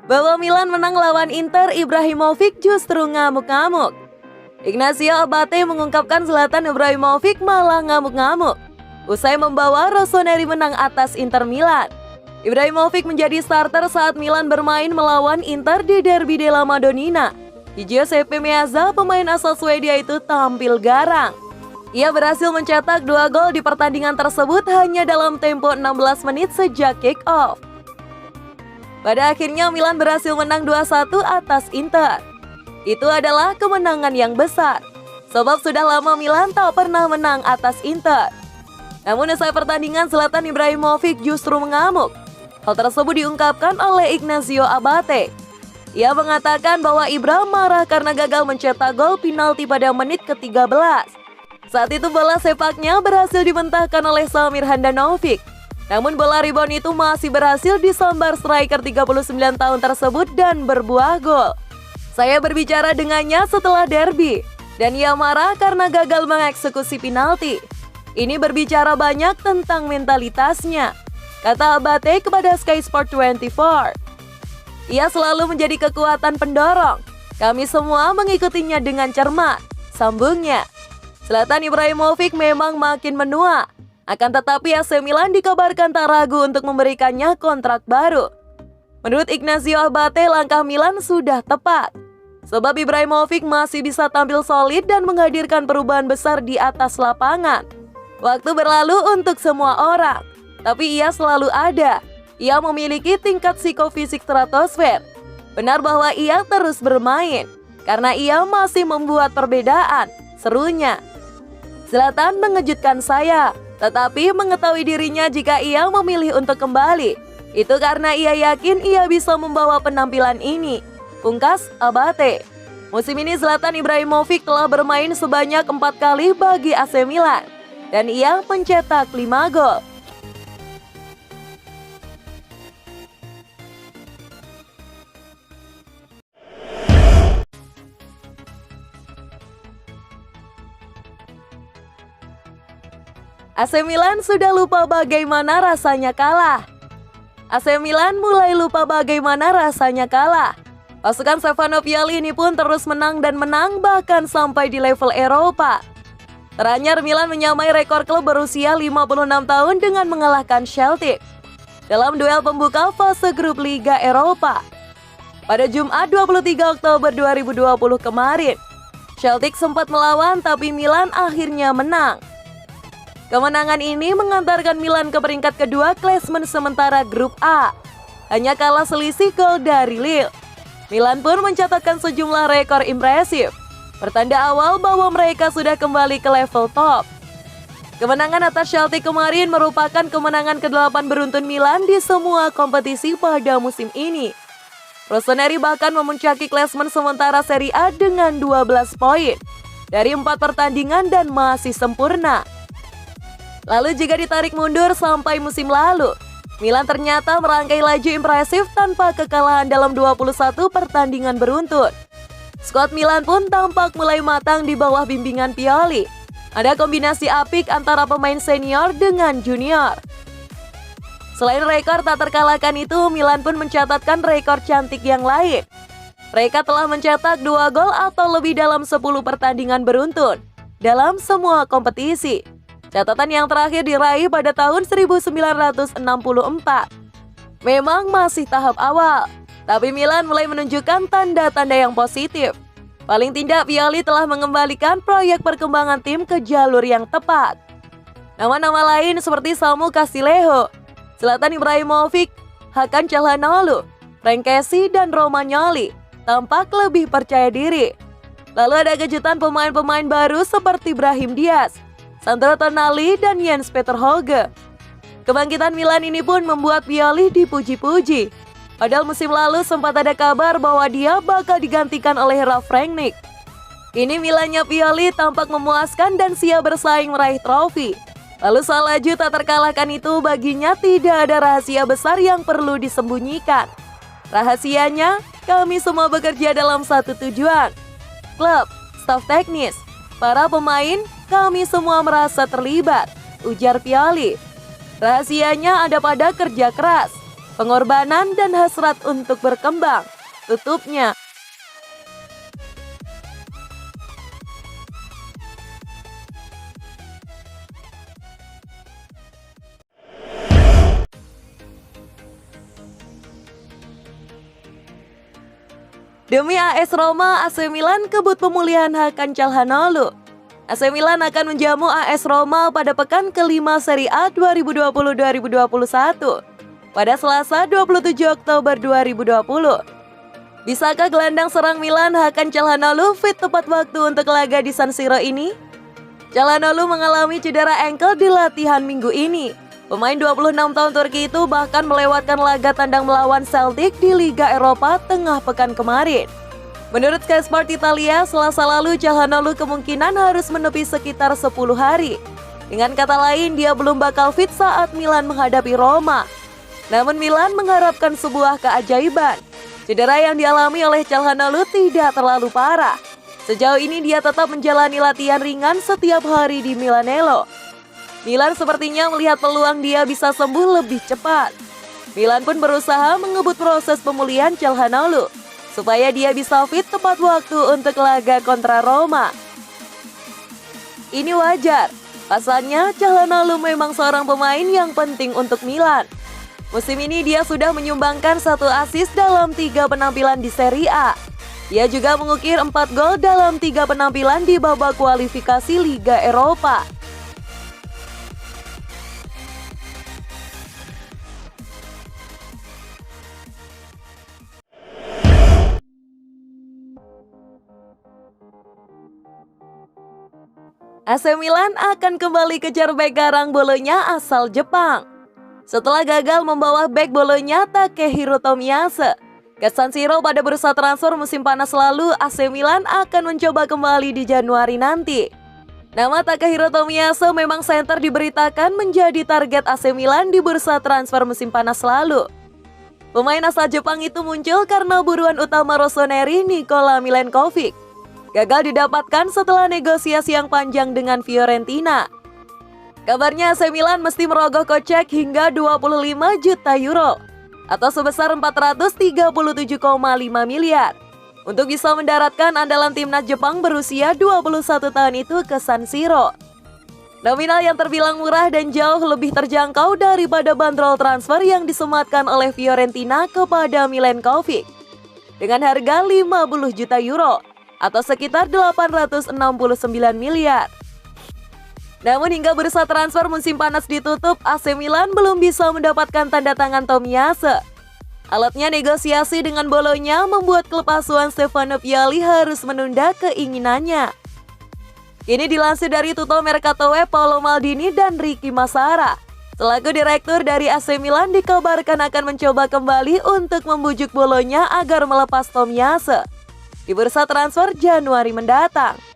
Bahwa Milan menang lawan Inter, Ibrahimovic justru ngamuk-ngamuk. Ignacio Abate mengungkapkan Zlatan Ibrahimovic malah ngamuk-ngamuk usai membawa Rossoneri menang atas Inter Milan. Ibrahimovic menjadi starter saat Milan bermain melawan Inter di Derby della Madonnina. Giuseppe Meazza, pemain asal Swedia itu tampil garang. Ia berhasil mencetak 2 gol di pertandingan tersebut hanya dalam tempo 16 menit sejak kick-off. Pada akhirnya Milan berhasil menang 2-1 atas Inter. Itu adalah kemenangan yang besar, sebab sudah lama Milan tak pernah menang atas Inter. Namun usai pertandingan, Zlatan Ibrahimovic justru mengamuk. Hal tersebut diungkapkan oleh Ignacio Abate. Ia mengatakan bahwa Ibra marah karena gagal mencetak gol penalti pada menit ke-13. Saat itu bola sepaknya berhasil dibentahkan oleh Samir Handanovic. Namun bola rebound itu masih berhasil disambar striker 39 tahun tersebut dan berbuah gol. Saya berbicara dengannya setelah derby, dan ia marah karena gagal mengeksekusi penalti. Ini berbicara banyak tentang mentalitasnya, kata Abate kepada Sky Sport 24. Ia selalu menjadi kekuatan pendorong. Kami semua mengikutinya dengan cermat, sambungnya. Zlatan Ibrahimovic memang makin menua. Akan tetapi AC Milan dikabarkan tak ragu untuk memberikannya kontrak baru. Menurut Ignacio Abate, langkah Milan sudah tepat. Sebab Ibrahimovic masih bisa tampil solid dan menghadirkan perubahan besar di atas lapangan. Waktu berlalu untuk semua orang, tapi ia selalu ada. Ia memiliki tingkat psikofisik stratosfer. Benar bahwa ia terus bermain, karena ia masih membuat perbedaan, serunya. Zlatan mengejutkan saya, tetapi mengetahui dirinya jika ia memilih untuk kembali. Itu karena ia yakin ia bisa membawa penampilan ini, pungkas Abate. Musim ini Zlatan Ibrahimovic telah bermain sebanyak 4 kali bagi AC Milan, dan ia mencetak 5 gol. AC Milan sudah lupa bagaimana rasanya kalah. AC Milan mulai lupa bagaimana rasanya kalah. Pasukan Stefano Pioli ini pun terus menang dan menang bahkan sampai di level Eropa. Teranyar Milan menyamai rekor klub berusia 56 tahun dengan mengalahkan Celtic dalam duel pembuka fase grup Liga Eropa. Pada Jumat 23 Oktober 2020 kemarin, Celtic sempat melawan tapi Milan akhirnya menang. Kemenangan ini mengantarkan Milan ke peringkat kedua klasemen sementara grup A. Hanya kalah selisih gol dari Lille. Milan pun mencatatkan sejumlah rekor impresif, pertanda awal bahwa mereka sudah kembali ke level top. Kemenangan atas Celtic kemarin merupakan kemenangan ke-8 beruntun Milan di semua kompetisi pada musim ini. Rossoneri bahkan memuncaki klasemen sementara Serie A dengan 12 poin dari 4 pertandingan dan masih sempurna. Lalu jika ditarik mundur sampai musim lalu, Milan ternyata merangkai laju impresif tanpa kekalahan dalam 21 pertandingan beruntun. Skuad Milan pun tampak mulai matang di bawah bimbingan Pioli. Ada kombinasi apik antara pemain senior dengan junior. Selain rekor tak terkalahkan itu, Milan pun mencatatkan rekor cantik yang lain. Mereka telah mencetak 2 gol atau lebih dalam 10 pertandingan beruntun dalam semua kompetisi. Catatan yang terakhir diraih pada tahun 1964. Memang masih tahap awal, tapi Milan mulai menunjukkan tanda-tanda yang positif. Paling tidak Pioli telah mengembalikan proyek perkembangan tim ke jalur yang tepat. Nama-nama lain seperti Samu Castillejo, Zlatan Ibrahimovic, Hakan Calhanoglu, Frank Kessie, dan Romagnoli tampak lebih percaya diri. Lalu ada kejutan pemain-pemain baru seperti Brahim Diaz, Sandro Tonali, dan Jens Peter Hauge. Kebangkitan Milan ini pun membuat Pioli dipuji-puji. Padahal musim lalu sempat ada kabar bahwa dia bakal digantikan oleh Ralf Rangnick. Kini Milannya Pioli tampak memuaskan dan siap bersaing meraih trofi. Lalu soal laju tak terkalahkan itu baginya tidak ada rahasia besar yang perlu disembunyikan. Rahasianya, kami semua bekerja dalam satu tujuan. Klub, staf teknis, para pemain, kami semua merasa terlibat, ujar Pioli. Rahasianya ada pada kerja keras. pengorbanan dan hasrat untuk berkembang. Tutupnya. Demi AS Roma, AC Milan kebut pemulihan Hakan Calhanoglu. AC Milan akan menjamu AS Roma pada pekan kelima Serie A 2020-2021 pada Selasa 27 Oktober 2020. Bisakah gelandang serang Milan Hakan Calhanoglu fit tepat waktu untuk laga di San Siro ini? Calhanoglu mengalami cedera ankle di latihan minggu ini. Pemain 26 tahun Turki itu bahkan melewatkan laga tandang melawan Celtic di Liga Eropa tengah pekan kemarin. Menurut Sky Sport Italia, Selasa lalu Calhanoglu kemungkinan harus menepi sekitar 10 hari. Dengan kata lain, dia belum bakal fit saat Milan menghadapi Roma. Namun Milan mengharapkan sebuah keajaiban. Cedera yang dialami oleh Calhanoglu tidak terlalu parah. Sejauh ini dia tetap menjalani latihan ringan setiap hari di Milanello. Milan sepertinya melihat peluang dia bisa sembuh lebih cepat. Milan pun berusaha mengebut proses pemulihan Calhanoglu supaya dia bisa fit tepat waktu untuk laga kontra Roma. Ini wajar, pasalnya Calhanoglu memang seorang pemain yang penting untuk Milan. Musim ini dia sudah menyumbangkan 1 assist dalam 3 penampilan di Serie A. Dia juga mengukir 4 gol dalam 3 penampilan di babak kualifikasi Liga Eropa. AC Milan akan kembali kejar bek garang Bolonya asal Jepang. Setelah gagal membawa bek Bolonya Takehiro Tomiyasu ke San Siro pada bursa transfer musim panas lalu, AC Milan akan mencoba kembali di Januari nanti. Nama Takehiro Tomiyasu memang center diberitakan menjadi target AC Milan di bursa transfer musim panas lalu. Pemain asal Jepang itu muncul karena buruan utama Rossoneri, Nikola Milenkovic, gagal didapatkan setelah negosiasi yang panjang dengan Fiorentina. Kabarnya AC Milan mesti merogoh kocek hingga 25 juta euro atau sebesar 437,5 miliar untuk bisa mendaratkan andalan timnas Jepang berusia 21 tahun itu ke San Siro. Nominal yang terbilang murah dan jauh lebih terjangkau daripada bandrol transfer yang disematkan oleh Fiorentina kepada Milenkovic dengan harga 50 juta euro atau sekitar 869 miliar. Namun hingga bursa transfer musim panas ditutup, AC Milan belum bisa mendapatkan tanda tangan Tomiyasu. Alatnya negosiasi dengan Bolonya membuat klub asuhan Stefano Pioli harus menunda keinginannya. Ini dilansir dari Tutto Mercato Web, Paolo Maldini dan Ricky Massara selaku direktur dari AC Milan dikabarkan akan mencoba kembali untuk membujuk Bolonya agar melepas Tomiyasu di bursa transfer Januari mendatang.